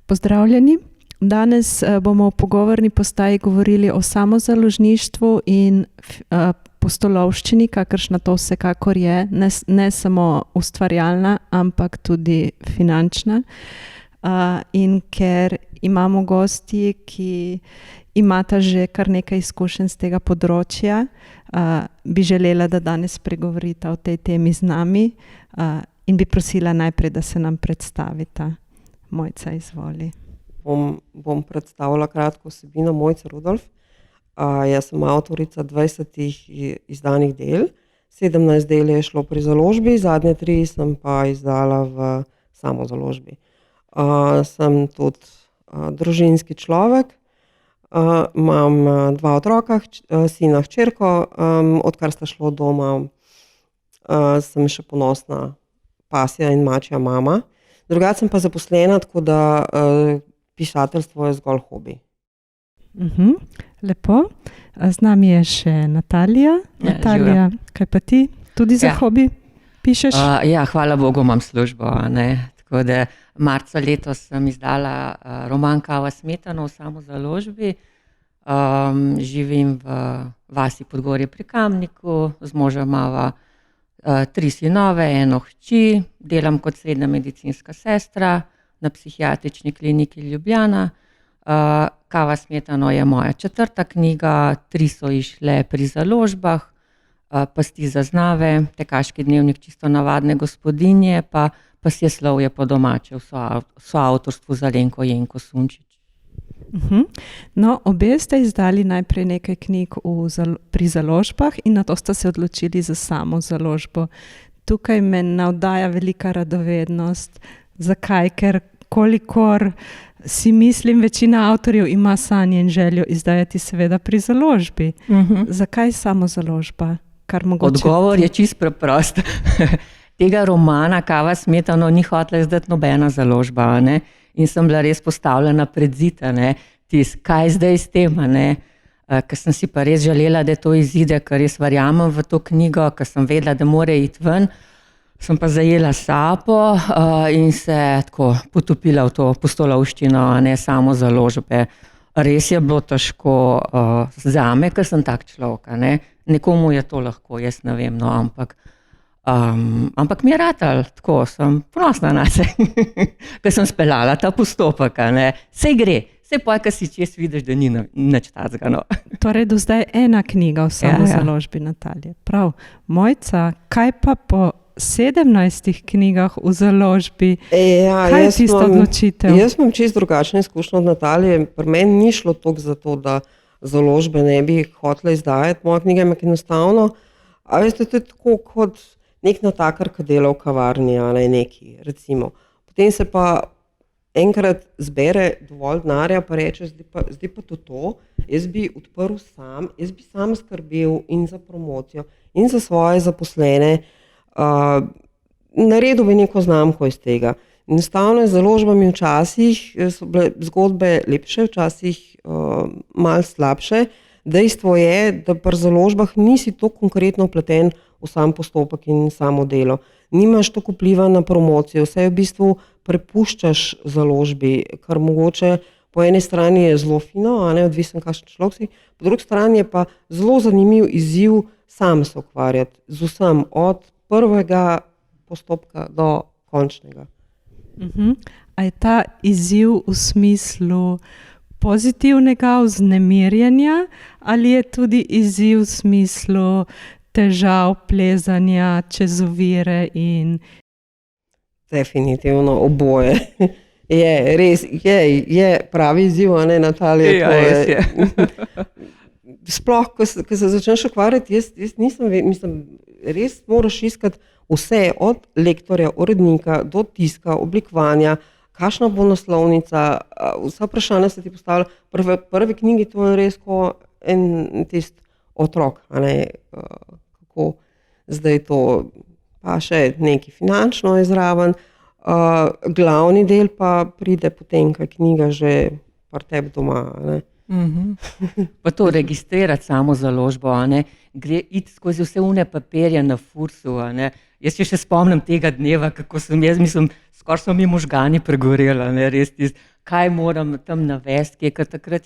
Pozdravljeni. Danes bomo v pogovorni postaji govorili o samozaložništvu in pustolovščini, kakršna to vsekakor je, ne samo ustvarjalna, ampak tudi finančna. In ker imamo gosti, ki imata že kar nekaj izkušenj z tega področja, bi želela, da danes spregovorita o tej temi z nami in bi prosila najprej, da se nam predstavita. Mojca, izvoli. Bom predstavila kratko vsebino. Mojca Rudolf. Jaz sem avtorica 20 izdanih del. 17 del je šlo pri založbi, zadnje 3 sem pa izdala v samozaložbi. Sem tudi družinski človek. Imam 2 otroka, sina, hčerko. Odkar sta šlo doma, sem še ponosna pasja in mačja mama. Drugače sem pa zaposlena, tako da pisateljstvo je zgolj hobi. Lepo. Z nami je še Natalija. Natalija, kaj pa ti? Tudi za hobi pišeš? Hvala Bogu, imam službo. Tako da marca letos sem izdala roman Kava smetano v samozaložbi. Živim v vasi Podgorje pri Kamniku, z možem imava 3 sinove, 1 hči, delam kot srednja medicinska sestra na psihiatrični kliniki Ljubljana. Kava smetano je moja 4. knjiga, 3 so išle pri založbah, Pasti zaznave, Tekaški dnevnik čisto navadne gospodinje, pa Pasjeslovje po domače v soavtorstvu z Alenko Jenko Sunčič. No, obe ste izdali najprej nekaj knjig pri založbah in nato ste se odločili za samo založbo. Tukaj me navdaja velika radovednost. Zakaj? Ker kolikor si mislim, večina avtorjev ima sanje in željo izdajati seveda pri založbi. Zakaj samo založba? Odgovor je čisto preprost. Tega romana Kava smetano ni hotela izdati nobena založba, in sem bila res postavljena pred zid, kaj zdaj s tem, ker sem si pa res želela, da to izide, ker res verjamem v to knjigo, ker sem vedela, da mora iti ven. Sem pa zajela sapo in se tako potopila v to pustolovščino, samo založbe. Res je bilo težko zame, ker sem tak človek, Nekomu je to lahko, jaz ne vem, ampak mi je ratalo, tako sem ponosna na se, ker sem speljala ta postopek, Saj gre, saj pa, ker si čez vidiš, da ni nič tacga. Torej, do zdaj 1 knjiga v samozaložbi, Natalija. Prav. Mojca, kaj pa po 17 knjigah v založbi? Kaj je tista odločitev? Jaz imam čisto drugačno izkušnjo od Natalije. Pri meni ni šlo toliko za to, da založbe ne bi hotela izdajati moje knjige, ampak enostavno, a veste, to je tako kot nek natakar, ki dela v kavarni, neki, recimo. Potem se pa enkrat zbere dovolj denarja, pa reče, zdaj pa to, jaz bi odprl sam, jaz bi sam skrbel in za promocijo, in za svoje zaposlene, naredil bi neko znamko iz tega. Enostavno je z založbami včasih, so bile zgodbe lepše, včasih malo slabše. Dejstvo je, da pri založbah nisi to konkretno vpleten v sam postopek in samo delo. Nimaš toliko vpliva na promocijo, vse v bistvu prepuščaš založbi, kar mogoče po eni strani je zelo fino, odvisen kakšen človek si, po drugi strani je pa zelo zanimiv izziv sam se ukvarjati z vsem, od prvega postopka do končnega. A je ta izziv v smislu pozitivnega vznemirjanja ali je tudi izziv v smislu težav, plezanja čez ovire in... Definitivno oboje. Je, res, je pravi izziv, Natalija? Res je. Sploh, ko se začneš ukvarjati, jaz nisem, res moraš iskati vse, od lektorja, urednika, do tiska, oblikovanja, kakšna bo naslovnica, vsa vprašanja se ti postavlja. Prvi knjigi to je res kot en tist otrok, kako zdaj to, pa še nekaj finančno je zraven. Glavni del pa pride potem, ko je knjiga že pri tebi doma. Pa to registrirati samo založbo, gre iti skozi vse une papirje na Fursu, Jaz še spomnim tega dneva, kako sem jaz, skoraj so mi možgani pregoreli, ne, res kaj moram tam navesti, ker takrat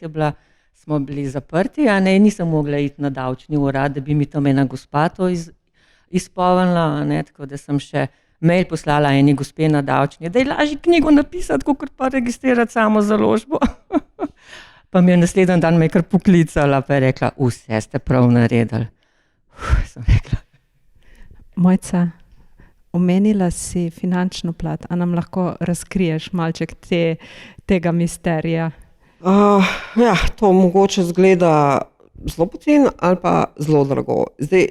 smo bili zaprti, in nisem mogla iti na davčni urad, da bi mi tam ena gospa to izpolnila, tako da sem še mail poslala eni gospe na davčni, da je lažje knjigo napisati, kot pa registrirati samo založbo. Pa mi je naslednji dan me kar poklicala, pa je rekla, vse ste prav naredili. Sem rekla. Mojca, omenila si finančno plat, a nam lahko razkriješ malček tega misterija? Ja, to mogoče zgleda zelo poceni ali pa zelo drago. Zdaj,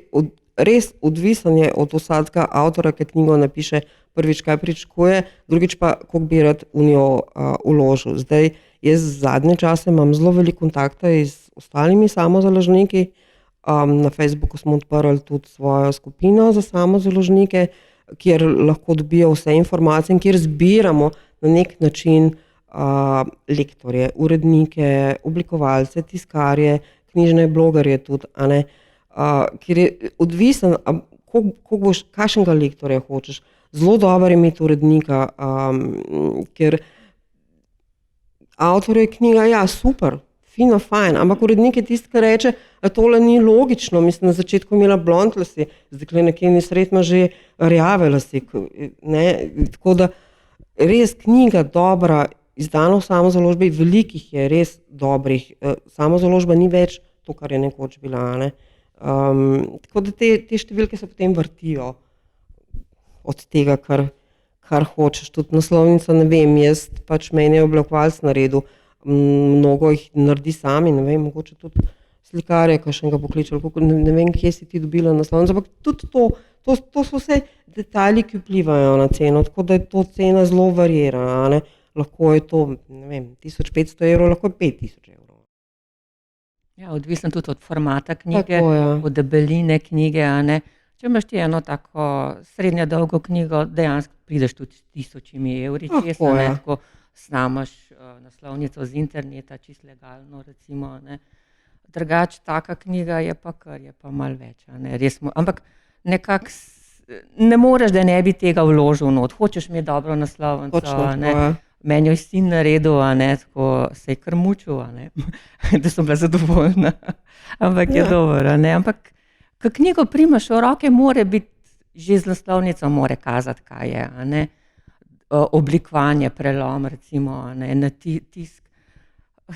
res odvisen je od vsakega avtorja, ki knjigo napiše, prvič kaj pričakuje, drugič pa koliko bi rad v njo vložil. Zdaj, jaz zadnje čase imam zelo veliko kontakta z ostalimi samozaložniki. Na Facebooku smo odprli tudi svojo skupino za samozaložnike, kjer lahko dobijo vse informacije in kjer zbiramo na nek način lektorje, urednike, oblikovalce, tiskarje, knjižne blogerje tudi, kjer je odvisen, kakšnega lektorja hočeš. Zelo dobro je imeti urednika, ker avtorju je knjiga, ja, super, fino, fajn, ampak urednik je tisti, ki reče, da tole ni logično. Mislim, na začetku imela blond lase, zdaj nekje nesred ima že rjave lase. Tako da res knjiga dobra, izdana v samozaložbi, velikih je res dobrih. Samozaložba ni več to, kar je nekoč bila. Tako da te številke se potem vrtijo od tega, kar hočeš. Tudi naslovnica, ne vem, jaz pač meni je oblikovalec naredil, mnogo jih naredi sami, ne vem, mogoče tudi slikarja, kakšnega pokličal, ne vem, kje si ti dobila naslovnico, ampak tudi to so vse detajli, ki vplivajo na ceno, tako da je to cena zelo variirana. Lahko je to, ne vem, 1500 evrov, lahko je 5000 evrov. Ja, odvisno tudi od formata knjige, od debeline knjige, Če imaš ti eno tako srednje dolgo knjigo, dejansko prideš tudi s 1000 evri, tako snamaš naslovnico z interneta, čisto legalno, recimo, Drugače, taka knjiga je pa kar, je pa malo več, ampak nekako ne moreš, da ne bi tega vložil not. Hočeš imeti dobro naslovnico, Meni jo je sin naredil, tako se je kar mučil, da sem bila zadovoljna. Ampak je dobro, Ampak, ko knjigo primaš v roke, mora biti že z naslovnico, mora kazati, kaj je, oblikovanje, prelom, recimo, na tisk.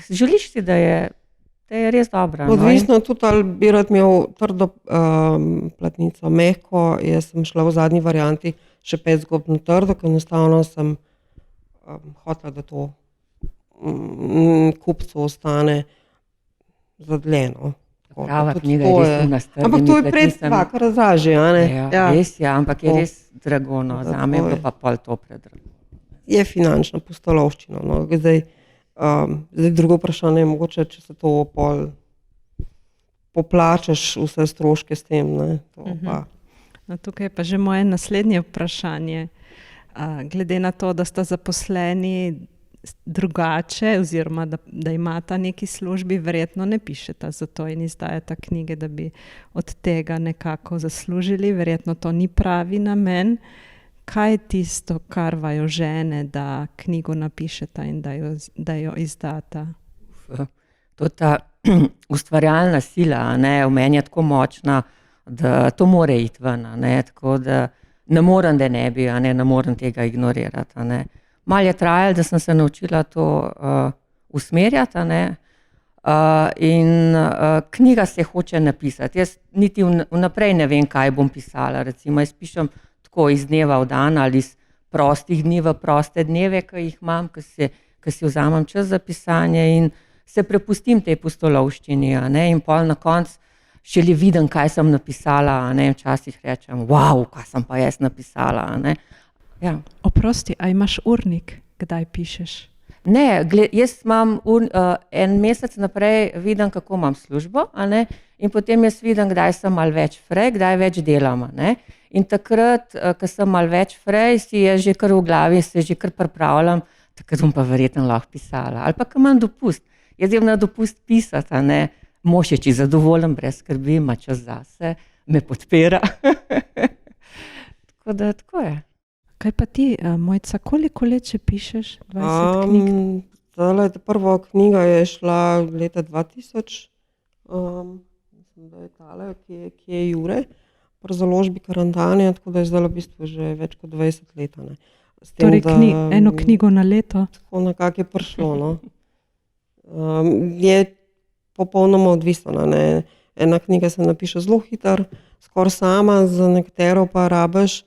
Želiš si, da je res dobra. Odvisno tudi, ali bi rad imel trdo platnico, mehko. Jaz sem šla v zadnji varianti še 5 zgodb na trdo, ker enostavno sem hotela, da to kupcu ostane zadljeno. Prava knjiga je res na strdi. Ampak to je pred dvakrat dražje, Res je, ampak je res drago, zame je bilo pa pol to predrago. Je finančna pustolovščina. Zdaj drugo vprašanje je mogoče, če se to pol poplačaš vse stroške s tem. Tukaj je pa že moje naslednje vprašanje. Glede na to, da sta zaposleni drugače oziroma da imata neki službi, verjetno ne pišeta zato in izdajata knjige, da bi od tega nekako zaslužili. Verjetno to ni pravi namen. Kaj je tisto, kar vaju žene, da knjigo napišeta in da jo izdata? To ta ustvarjalna sila, v meni je tako močna, da to mora iti ven, tako da ne morem, da ne bi, ne morem tega ignorirati. Malo je trajalo, da sem se naučila to usmerjati, in knjiga se hoče napisati. Jaz niti vnaprej ne vem, kaj bom pisala. Recimo, jaz pišem tako iz dneva v dan ali iz prostih dni v proste dneve, ki jih imam, ki si vzamem čas za pisanje in se prepustim tej pustolovščini, in pol na koncu šele vidim, kaj sem napisala, včasih rečem, wow, kaj sem pa jaz napisala, Ja. Oprosti, a imaš urnik, kdaj pišeš? Ne, jaz imam en mesec naprej, vidim, kako imam službo, in potem jaz vidim, kdaj sem malo več frej, kdaj več delam. In takrat, ko sem malo več frej, si je že kar v glavi, se že kar pripravljam, takrat bom pa verjetno lahko pisala. Ali pa, ko imam dopust. Jaz imam na dopust pisati, mož je čisto zadovoljen, brez skrbi, ima čas zase, me podpira. Tako da, tako je. Kaj pa ti, Mojca, koliko let že pišeš? 20 knjig? Prva knjiga je šla leta 2000, mislim, da je tale, ki je Jure, pri založbi Karantanija, tako da je zdaj v bistvu že več kot 20 let. Ne. Torej eno knjigo na leto? Tako nekako je prišlo. No. Je popolnoma odvisno. Ne. Ena knjiga se napiše zelo hitro, skoraj sama, za nekatero pa rabiš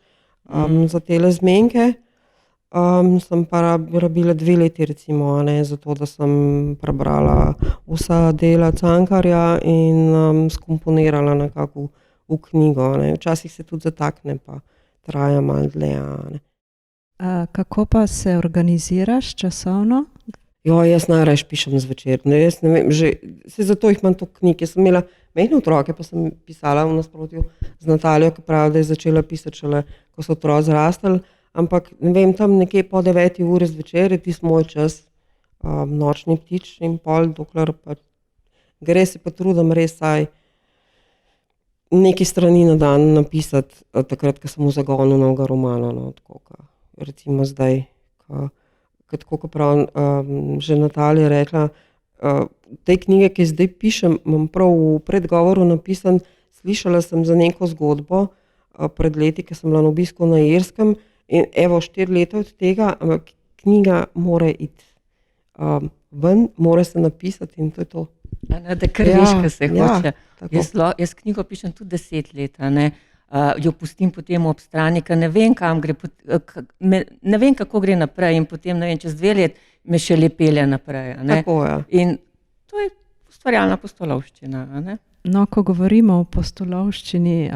za tele zmenke. Sem pa rabila 2 leti recimo, ne, zato da sem prebrala vsa dela Cankarja in skomponirala nekako v knjigo. Ne. Včasih se tudi zatakne, pa traja malo dlje. Ne. Kako pa se organiziraš časovno? Jaz najraje pišem zvečer. Jaz ne vem, zato jih imam toliko knjig. Jaz sem imela majhne otroke, pa sem pisala v nasprotju z Natalijo, ki pravi, da je začela pisati šele, ko so otroci zrastli. Ampak ne vem, tam nekje po 9 uri zvečer je tisti moj čas, nočni ptič in pol, dokler pa gre, se pa trudim res saj nekaj strani na dan napisati, takrat, ko sem v zagonu novega romana. No, tako, recimo zdaj, tako kot prav že Natalija rekla, te knjige, ki zdaj pišem, imam prav v predgovoru napisan, slišala sem za neko zgodbo pred leti, ki sem bila na obisku na Irskem in 4 leta od tega, ampak knjiga mora iti ven, mora se napisati in to je to. Da kar veš, kaj se hoče. Jaz knjigo pišem tudi 10 let, jo pustim potem ob strani, ker ne vem, kam gre, ne vem, kako gre naprej in potem, ne vem, čez 2 let me še lepelje naprej. Tako je. In to je ustvarjalna pustolovščina. No, ko govorimo o pustolovščini,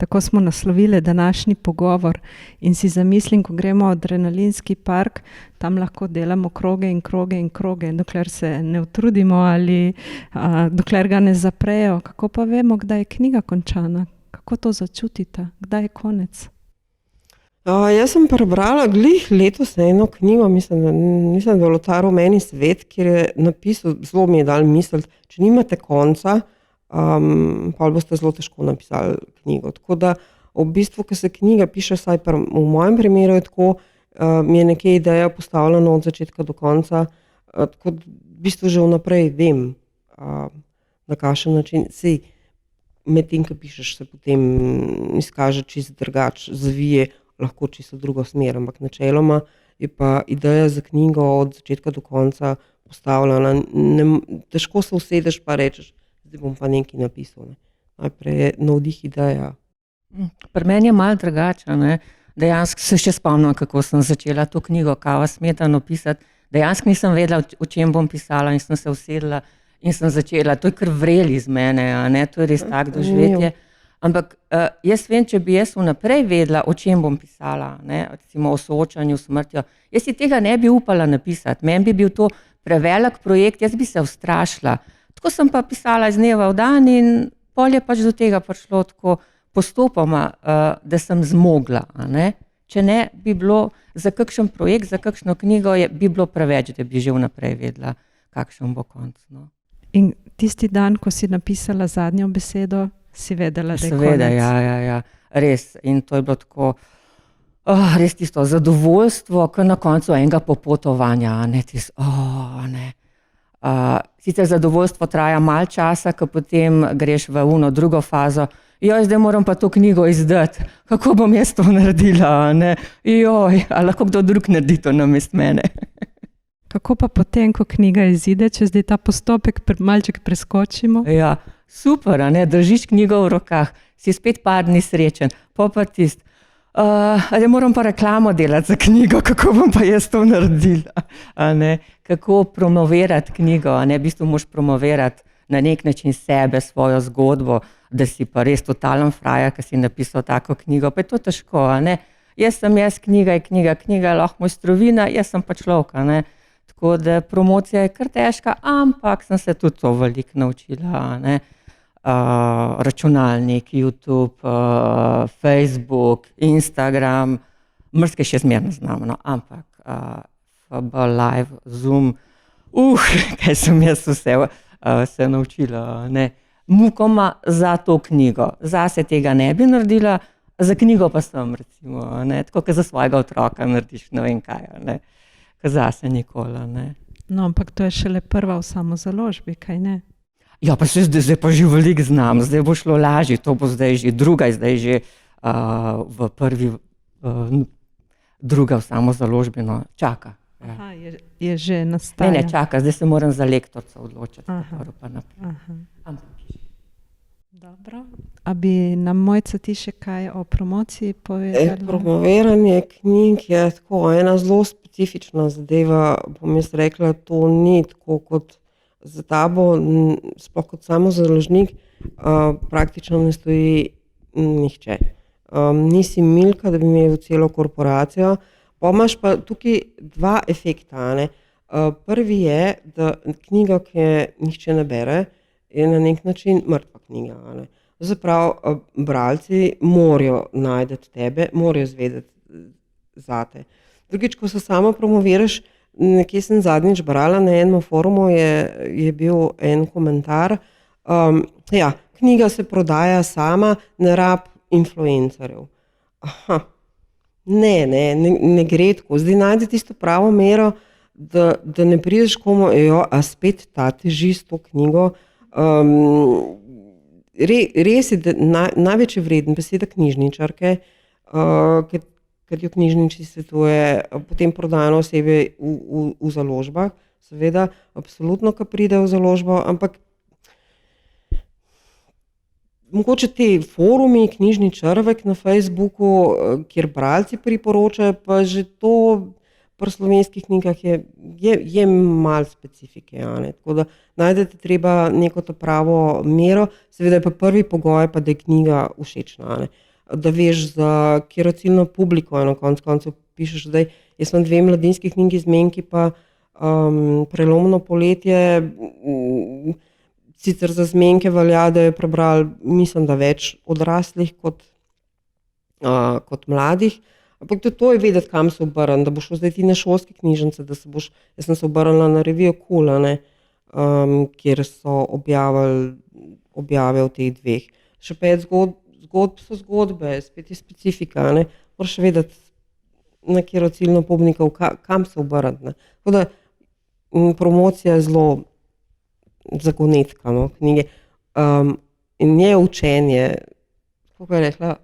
tako smo naslovili današnji pogovor in si zamislim, ko gremo v adrenalinski park, tam lahko delamo kroge in kroge in kroge, dokler se ne utrudimo ali dokler ga ne zaprejo. Kako pa vemo, kdaj je knjiga končana? Kako to začutite? Kdaj je konec? Jaz sem prebrala glih letos eno knjigo, mislim, da je ta Rumeni svet, kjer je napisal, zelo mi je dal misliti, če nimate konca, pa boste zelo težko napisali knjigo. Tako da v bistvu, ko se knjiga piše, vsaj v mojem primeru je tako, mi je nekje ideja postavljena od začetka do konca, tako da v bistvu že vnaprej vem, na kakšen način. Sej, med tem, ko pišeš, se potem izkaže čisto drugače, zvije lahko čisto drugo smer, ampak načeloma je pa ideja za knjigo od začetka do konca postavljena. Težko se usedeš pa rečeš, zdaj bom pa nekaj napisal. Ne. Najprej je navdih ideja. Pri meni je malo drugače. Dejansko se še spomnim, kako sem začela to knjigo Kava smetano pisati. Dejansko nisem vedela, o čem bom pisala in sem se usedla in sem začela. To je kar vrel iz mene, to je res tak doživetje. Ampak jaz vem, če bi jaz vnaprej vedela, o čem bom pisala, recimo o soočanju s smrtjo, jaz si tega ne bi upala napisati. Meni bi bil to prevelik projekt, jaz bi se ustrašila. Tako sem pa pisala iz dneva v dan in pol je pač do tega prišlo tako postopoma, da sem zmogla. Če ne bi bilo za kakšen projekt, za kakšno knjigo, bi bilo preveč, da bi že vnaprej vedela, kakšen bo konc. No. In tisti dan, ko si napisala zadnjo besedo, si vedela, da je konec? Seveda, ja. Res. In to je bilo tako, res tisto zadovoljstvo, kar na koncu enega popotovanja. Sicer zadovoljstvo traja malo časa, ko potem greš v drugo fazo. Zdaj moram pa to knjigo izdati. Kako bom jaz to naredila? A lahko kdo drug naredi to namesto mene? Kako pa potem, ko knjiga izide, če zdaj ta postopek malček preskočimo? Ja, super, držiš knjigo v rokah, si spet par dni srečen, pa tisti, moram pa reklamo delati za knjigo, kako bom pa jaz to naredila? Kako promovirati knjigo? V bistvu moraš promovirati na nek način sebe, svojo zgodbo, da si pa res totalen frajer, ki si napisal tako knjigo, pa je to težko. Jaz sem knjiga je knjiga, knjiga je lahko mojstrovina, jaz sem pa človek. Tako da promocija je kar težka, ampak sem se tudi to veliko naučila. Računalnik, YouTube, Facebook, Instagram, mrske še zmerno znam, ampak FB Live, Zoom, kaj sem jaz vse se naučila. Mukoma za to knjigo. Zase tega ne bi naredila, Za knjigo pa sem, recimo, ne, tako kot za svojega otroka narediš ne vem kaj, ne, kot zase nikoli, ne. No, ampak to je šele prva v samozaložbi, kaj ne? Ja, pa zdaj pa že veliko znam, zdaj bo šlo lažje, to bo zdaj že druga, zdaj že v prvi, druga v samozaložbi, no, čaka. Ja. Aha, je že nastaja. Ne, čaka, zdaj se moram za lektorca odločiti. Dobro. A bi nam Mojca ti še kaj o promociji povedala? Promoviranje knjig je tako ena zelo specifična zadeva, bom jaz rekla, to ni tako kot za tabo, sploh kot samozaložnik, praktično ne stoji nihče. Nisi Milka, da bi imel celo korporacijo, pa imaš pa tukaj dva efekta, ne. Prvi je, da knjiga, ki je nihče ne bere, je na nek način mrtva knjiga, ne. Zaprav, bralci morajo najti tebe, morajo izvedeti zate. Drugič, ko se samo promoviraš, nekje sem zadnjič brala, na enem forumu je bil en komentar, ja, knjiga se prodaja sama, ne rab influencerjev. Aha, ne gre tako. Zdaj najdi tisto pravo mero, da ne prideš komu, a spet ta teži s to knjigo. Res je, da največ je vreden beseda knjižničarke, ker jo knjižnici svetuje, potem prodajno osebje v založbah, seveda, absolutno, ko pride v založbo, ampak mogoče te forumi, knjižni črvek na Facebooku, kjer bralci priporočajo, pa že to pri slovenskih knjigah je malo specifike, ne. Tako da najdete treba neko to pravo mero, seveda je pa prvi pogoj, pa da je knjiga všečna, ne. Da veš, za katero ciljno publiko, na koncu koncev pišeš zdaj. Jaz imam 2 mladinski knjigi, Zmenki pa Prelomno poletje. Sicer za Zmenke velja, da je prebral, mislim, da več odraslih kot mladih, ampak tudi to je vedeti, kam se obrniti, da boš šel zdaj ti na šolske knjižnice, jaz sem se obrnila na revijo Kul, ne, kjer so objave v teh 2. Še 5 zgodb so zgodbe, spet je specifika, ne. Moraš vedeti, na katero ciljno publiko, kam se obrniti, ne. Tako da promocija je zelo zagonetka, no, knjige. In je učenje, kako je rekla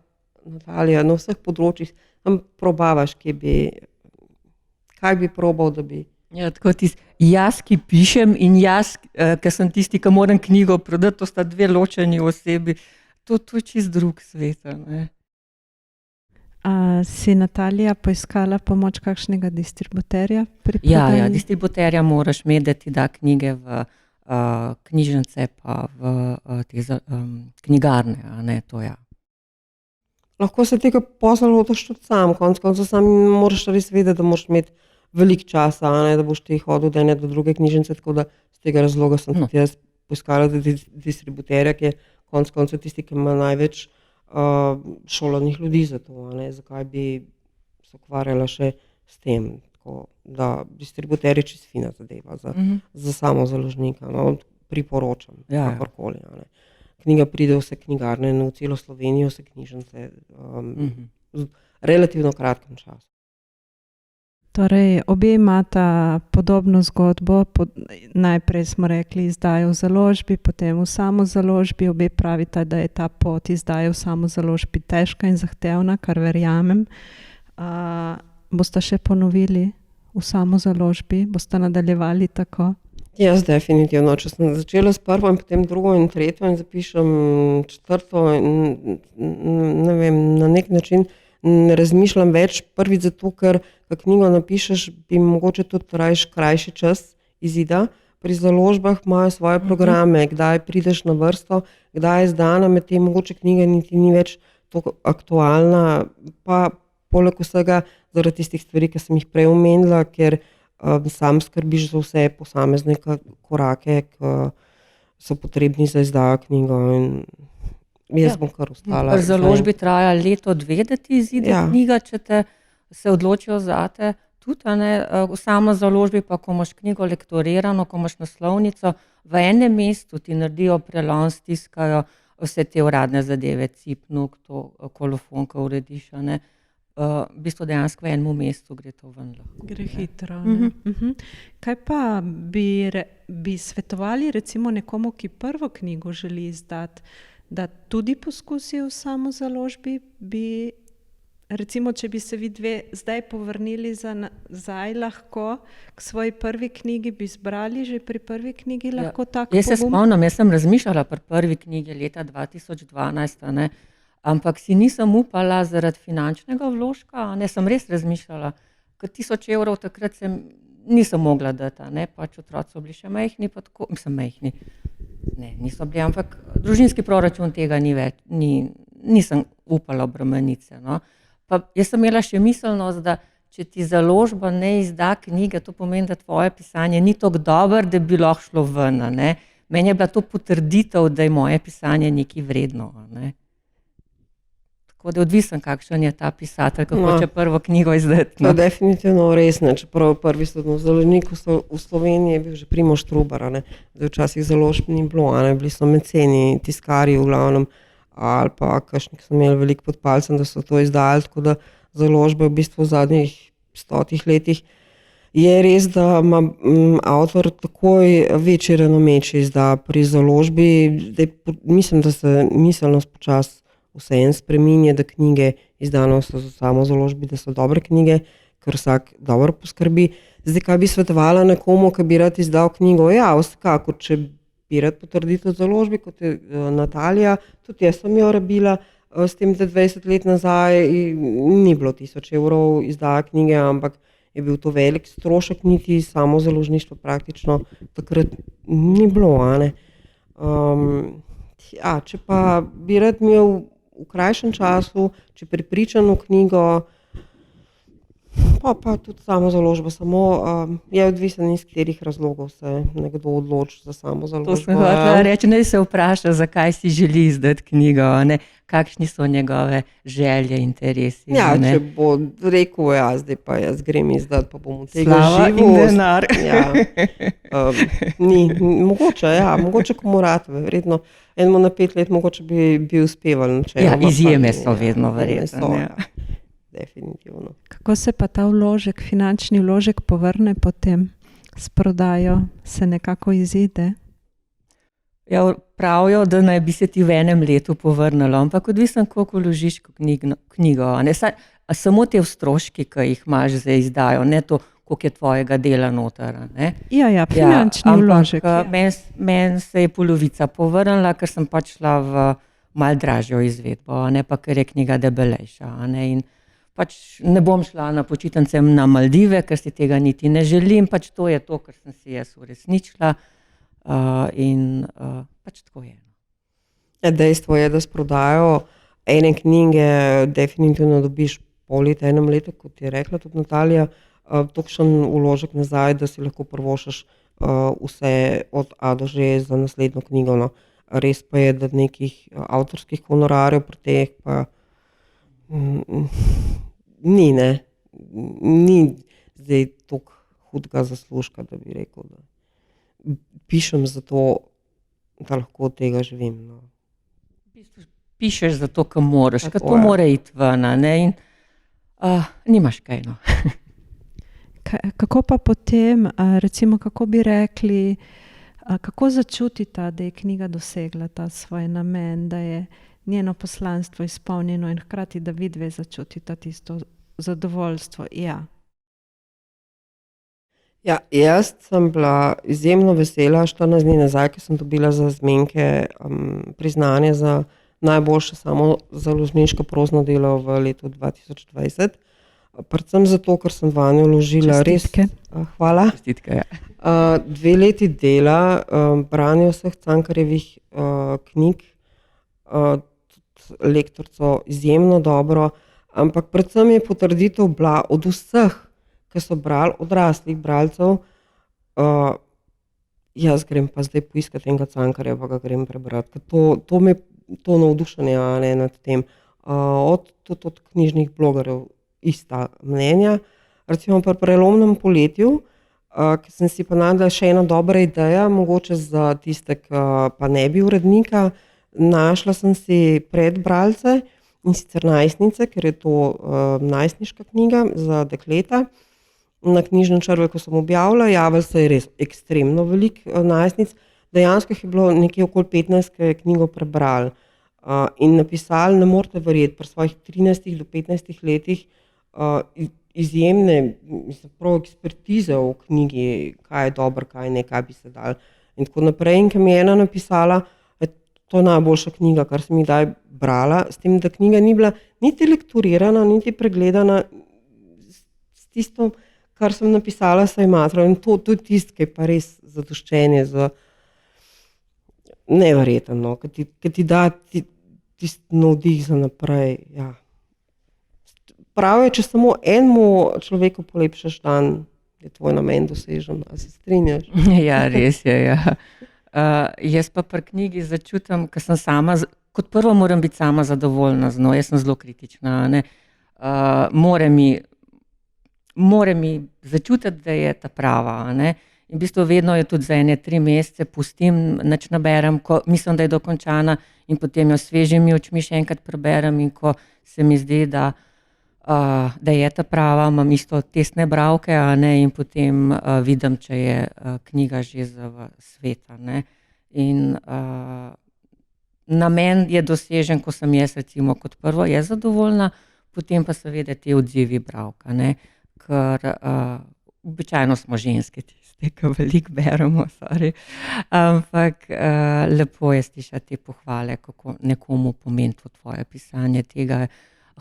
Natalija, na vseh področjih, tam probavaš, kaj bi probal, da bi. Ja, tako jaz, ki pišem, in jaz, ki sem tisti, ki moram knjigo prodati, to sta 2 ločeni osebi. To je čist drug svet, ne. Si Natalija poiskala pomoč kakšnega distributerja pri prodaji? Ja, distributerja moraš imeti, da ti da knjige v knjižnice pa v te knjigarne, a ne, to ja. Lahko se tega posla lotiš tudi sam, konec koncev sam moraš res vedeti, da moraš imeti veliko časa, a ne, da boš ti hodil od ene do druge knjižnice, tako da z tega razloga sem tudi jaz poiskala distributerja, ki je konec koncev tisti, ki ima največ šolanih ljudi za to, a ne, zakaj bi se ukvarjala še s tem. Tako da distributer je čisto fina zadeva za samozaložnika, no, priporočam, kakorkoli, a ne. Knjiga pride v vse knjigarne, v celo Slovenijo, vse knjižnice, v relativno kratkem času. Torej, obe imata podobno zgodbo, najprej smo rekli izdajo v založbi, potem v samozaložbi, obe pravita, da je ta pot izdaje v samozaložbi težka in zahtevna, kar verjamem. Boste še ponovili v samozaložbi? Boste nadaljevali tako? Jaz definitivno. Če sem začela s prvo in potem drugo in tretjo in zapišem 4. ne vem, na nek način ne razmišljam več. Prvič zato, ker knjigo napišeš, bi mogoče tudi rajiš krajši čas izida. Pri založbah imajo svoje programe, kdaj prideš na vrsto, kdaj je izdana, medtem mogoče knjiga niti ni več tako aktualna, pa poleg vsega zaradi tistih stvari, ki sem jih prej omenila, ker sam skrbiš za vse posamezne korake, ki so potrebni za izdajo knjigo, in jaz bom kar ostala. Pri založbi traja 1-2, da ti izide knjiga, če te se odločijo zate, tudi, a ne, v samozaložbi pa, ko imaš knjigo lektorirano, ko imaš naslovnico, v enem mestu ti naredijo prelom, stiskajo, vse te uradne zadeve, cipnuk, to kolofon, ko urediš, a ne. V bistvu dejansko v enem mestu gre to ven lahko. Gre hitro. Ne? Kaj pa bi svetovali recimo nekomu, ki prvo knjigo želi izdati, da tudi poskusi v samozaložbi? Recimo, če bi se vi dve zdaj povrnili nazaj lahko k svoji prvi knjigi, bi zbrali že pri prvi knjigi lahko tako Jaz se spomnim, jaz sem razmišljala pri prvi knjigi leta 2012, a ne, ampak si nisem upala zaradi finančnega vložka, a ne, sem res razmišljala, ker 1000 evrov takrat nisem mogla dati, a ne, pač otroci so bili še majhni, pa tako, mislim majhni, ne, niso bili, ampak družinski proračun tega ni več, nisem upala obremeniti se, no. Pa jaz sem imela še miselnost, da če ti založba ne izda knjige, to pomeni, da tvoje pisanje ni tako dobro, da bi lahko šlo ven, a ne. Meni je bila to potrditev, da je moje pisanje nekaj vredno, a ne. Tako da odvisen, kakšen je ta pisatelj, kako hoče prvo knjigo izdati. To je definitivno res, ne. Čeprav prvi založnik v Sloveniji je bil že Primož Trubar, a ne. Zdaj včasih založb ni bilo, a ne. Bili so meceni, tiskarji v glavnem, ali pa kakšni, ki so imeli veliko pod palcem, da so to izdali, tako da založbe v bistvu v zadnjih 100 letih je res, da ima avtor takoj večji renome, če izda pri založbi. Zdaj, mislim, da se miselnost počasi vseeno spreminja, da knjige izdane so za samo založbi, da so dobre knjige, ker vsak dobro poskrbi. Zdaj, kaj bi svetovala nekomu, ki bi rad izdal knjigo? Ja, vsekako, če bi rad potrditev založbi, kot je Natalija, tudi jaz sem jo rabila, s tem, da 20 let nazaj ni bilo 1000 evrov izdaja knjige, ampak je bil to velik strošek, niti samo založništvo praktično takrat ni bilo, a ne. Če pa bi rad imel v krajšem času, če prepričan v knjigo, pa tudi samo založba, samo je odvisen, iz katerih razlogov se nekdo odloči za samo založbo. To sem hotela reči, naj se vpraša, zakaj si želi izdati knjigo, ne? Kakšni so njegove želje, interesi. Ja, ne? Če bo rekel, zdaj pa jaz grem izdati, pa bom od tega Slava živel. in denar. Mogoče komu rad, verjetno enemu na 5 let mogoče bi uspevali. Izjeme so vedno verjetno. Definitivno. Kako se pa ta vložek, finančni vložek povrne potem s prodajo, se nekako izide? Ja, pravijo, da naj bi se ti v enem letu povrnilo, ampak odvisen, koliko vložiš knjigo. Samo te stroški, ki jih imaš za izdajo, ne to, koliko je tvojega dela noter. Ne? Ja, finančni vložek. Meni se je polovica povrnila, ker sem pač šla v malo dražjo izvedbo, ne pa ker je knjiga debelejša. In pač ne bom šla na počitnice na Maldive, ker si tega niti ne želim, pač to je to, kar sem si jaz uresničila. Pač tako je. Dejstvo je, da s prodajo ene knjige definitivno dobiš pol leta, enem letu, kot je rekla tudi Natalija, tolikšen vložek nazaj, da si lahko privoščiš vse od A do Ž za naslednjo knjigo. No. Res pa je, da nekih avtorskih honorarjev pri teh pa ni zdaj toliko hudega zaslužka, da bi rekel, da pišem zato, da lahko od tega živim. No. Pišeš zato, ker moraš, ker to mora iti ven, ne, in nimaš kaj, no. Kako pa potem, recimo, kako bi rekli, kako začutita, da je knjiga dosegla ta svoj namen, da je njeno poslanstvo izpolnjeno in hkrati, da vidve začutita tisto zadovoljstvo? Jaz sem bila izjemno vesela 14 dni nazaj, ko sem dobila za Zmenke priznanje za najboljše samozaložniško prozno delo v letu 2020. Predvsem zato, ker sem vanjo vložila Čestitke. Hvala. Čestitke, ja. 2 leti dela, branje vseh Cankarjevih knjig, lektorico izjemno dobro, ampak predvsem je potrditev bila od vseh, ki so brali, odraslih bralcev, jaz grem pa zdaj poiskati enega Cankarja, pa ga grem prebrati. To me to navdušenje nad tem. Tudi od knjižnih blogerjev ista mnenja. Recimo pri Prelomnem poletju, ki sem si pa našla še ena dobra ideja, mogoče za tiste, ki pa ne bi urednika, Našla sem si predbralce, in sicer Najstnice, ker je to najstniška knjiga za dekleta. Na Knjižnem črveljku sem objavila, javilo se je res ekstremno veliko najstnic. Dejansko jih je bilo nekje okoli 15, ki je knjigo prebrali. In napisali, ne morete verjeti, pri svojih 13 do 15 letih izjemne prav ekspertize v knjigi, kaj je dobro, kaj ne, kaj bi se dal. In tako naprej. In ko mi je ena napisala, to je najboljša knjiga, kar sem jih kdaj brala, s tem, da knjiga ni bila niti lekturirana, niti pregledana s tisto, kar sem napisala, se je matrala. In to je tisto, ki je pa res zadoščenje za neverjeten, no, ki ti da tisti navdih za naprej. Ja. Prav je, če samo enemu človeku polepšaš dan, je tvoj namen dosežen. A se strinjaš? Ja, res je, ja. Jaz pa pri knjigi začutim, ker sem sama, kot prvo moram biti sama zadovoljna z njo, jaz sem zelo kritična, ne. More mi začutiti, da je ta prava, ne. In v bistvu vedno jo tudi za 3 mesece pustim, nič naberem, ko mislim, da je dokončana, in potem jo s svežimi očmi še enkrat preberem, in ko se mi zdi, da je ta prava, imam isto testne bralke, a ne, in potem vidim, če je knjiga že za sveta, ne. In namen je dosežen, ko sem jaz recimo kot prvo jaz zadovoljna, potem pa seveda te odzivi bralka, ne. Ker običajno smo ženske tiste, ki veliko beremo, ampak lepo je slišati te pohvale, kako nekomu pomeni to tvoje pisanje tega.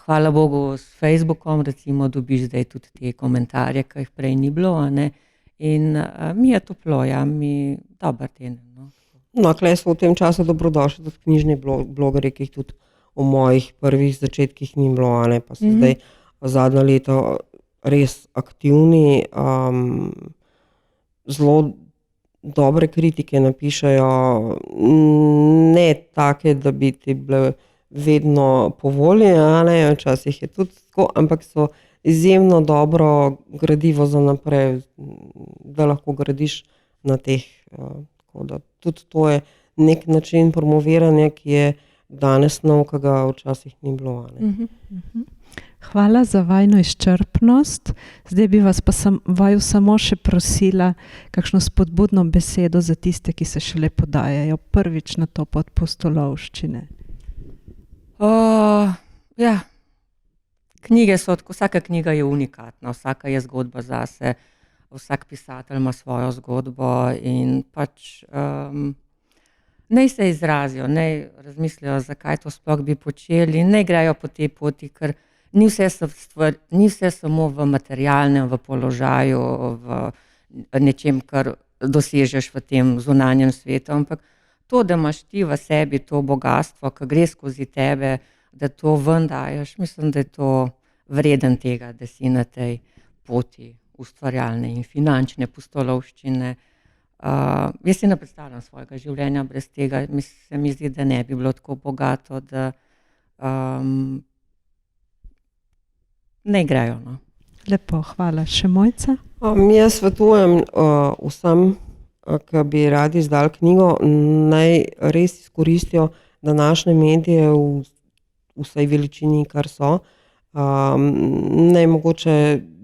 Hvala Bogu, s Facebookom recimo dobiš zdaj tudi te komentarje, ki jih prej ni bilo, a ne. In mi je toplo, ja, mi dober teden, no. No, tukaj so v tem času dobrodošli tudi knjižni blogerji, ki jih tudi v mojih prvih začetkih ni bilo, a ne, pa so zdaj zadnje leto res aktivni, zelo dobre kritike napišejo, ne take, da bi ti bile vedno po volji, a ne, včasih je tudi tako, ampak so izjemno dobro gradivo za naprej, da lahko gradiš na teh, tako da tudi to je nek način promoviranja, ki je danes nov, ki ga včasih ni bilo, a ne. Hvala za vajno izčrpnost. Zdaj bi vas pa vaju samo še prosila kakšno spodbudno besedo za tiste, ki se šele podajajo prvič na to pot pustolovščine. Ja, knjige so, vsaka knjiga je unikatna, vsaka je zgodba zase, vsak pisatelj ima svojo zgodbo in pač naj se izrazijo, naj razmislijo, zakaj to sploh bi počeli, naj grejo po tej poti, ker ni vse samo v materialnem, v položaju, v nečem, kar dosežeš v tem zunanjem svetu, ampak to, da imaš ti v sebi to bogastvo, ki gre skozi tebe, da to ven daješ, mislim, da je to vreden tega, da si na tej poti ustvarjalne in finančne pustolovščine. Jaz si ne predstavljam svojega življenja brez tega, se mi zdi, da ne bi bilo tako bogato, da ne grejo, no. Lepo, hvala. Še Mojca? Jaz svetujem vsem, ki bi radi izdali knjigo, naj res izkoristijo današnje medije v vsej veličini, kar so. Naj mogoče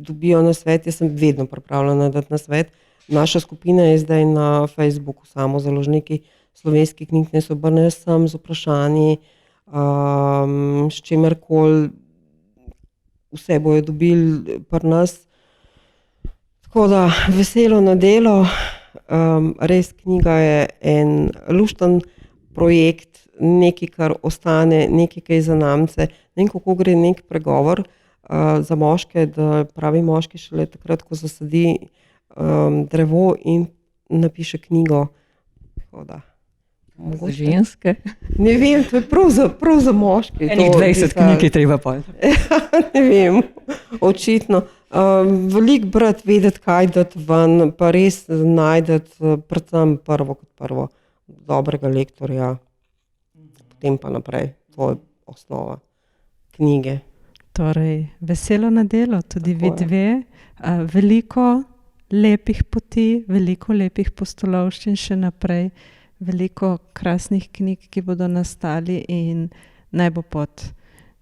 dobijo nasvet, jaz sem vedno pripravljena dati nasvet. Naša skupina je zdaj na Facebooku Samozaložniki slovenskih knjig, naj se obrnejo sem z vprašanji, s čimerkoli, vse bojo dobili pri nas. Tako da veselo na delo. Res knjiga je en lušten projekt, nekaj, kar ostane, nekaj, kaj za namce. Ne vem, kako gre nek pregovor za moške, da pravi moški šele takrat, ko zasadi drevo in napiše knjigo. Za ženske? Ne vem, to je prav za moške. Enih 20 knjig je treba pa. Ne vem, očitno. Veliko brati, vedeti, kaj dati ven, pa res najdeti predvsem prvo kot prvo dobrega lektorja, potem pa naprej. To je osnova knjige. Torej, veselo na delo, tudi vi dve. Veliko lepih poti, veliko lepih pustolovščin še naprej. veliko krasnih knjig, ki bodo nastali in naj bo pot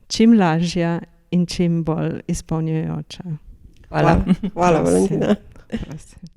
čim lažja in čim bolj izpolnjujoča. Hvala. Hvala, Valentina. Prosim.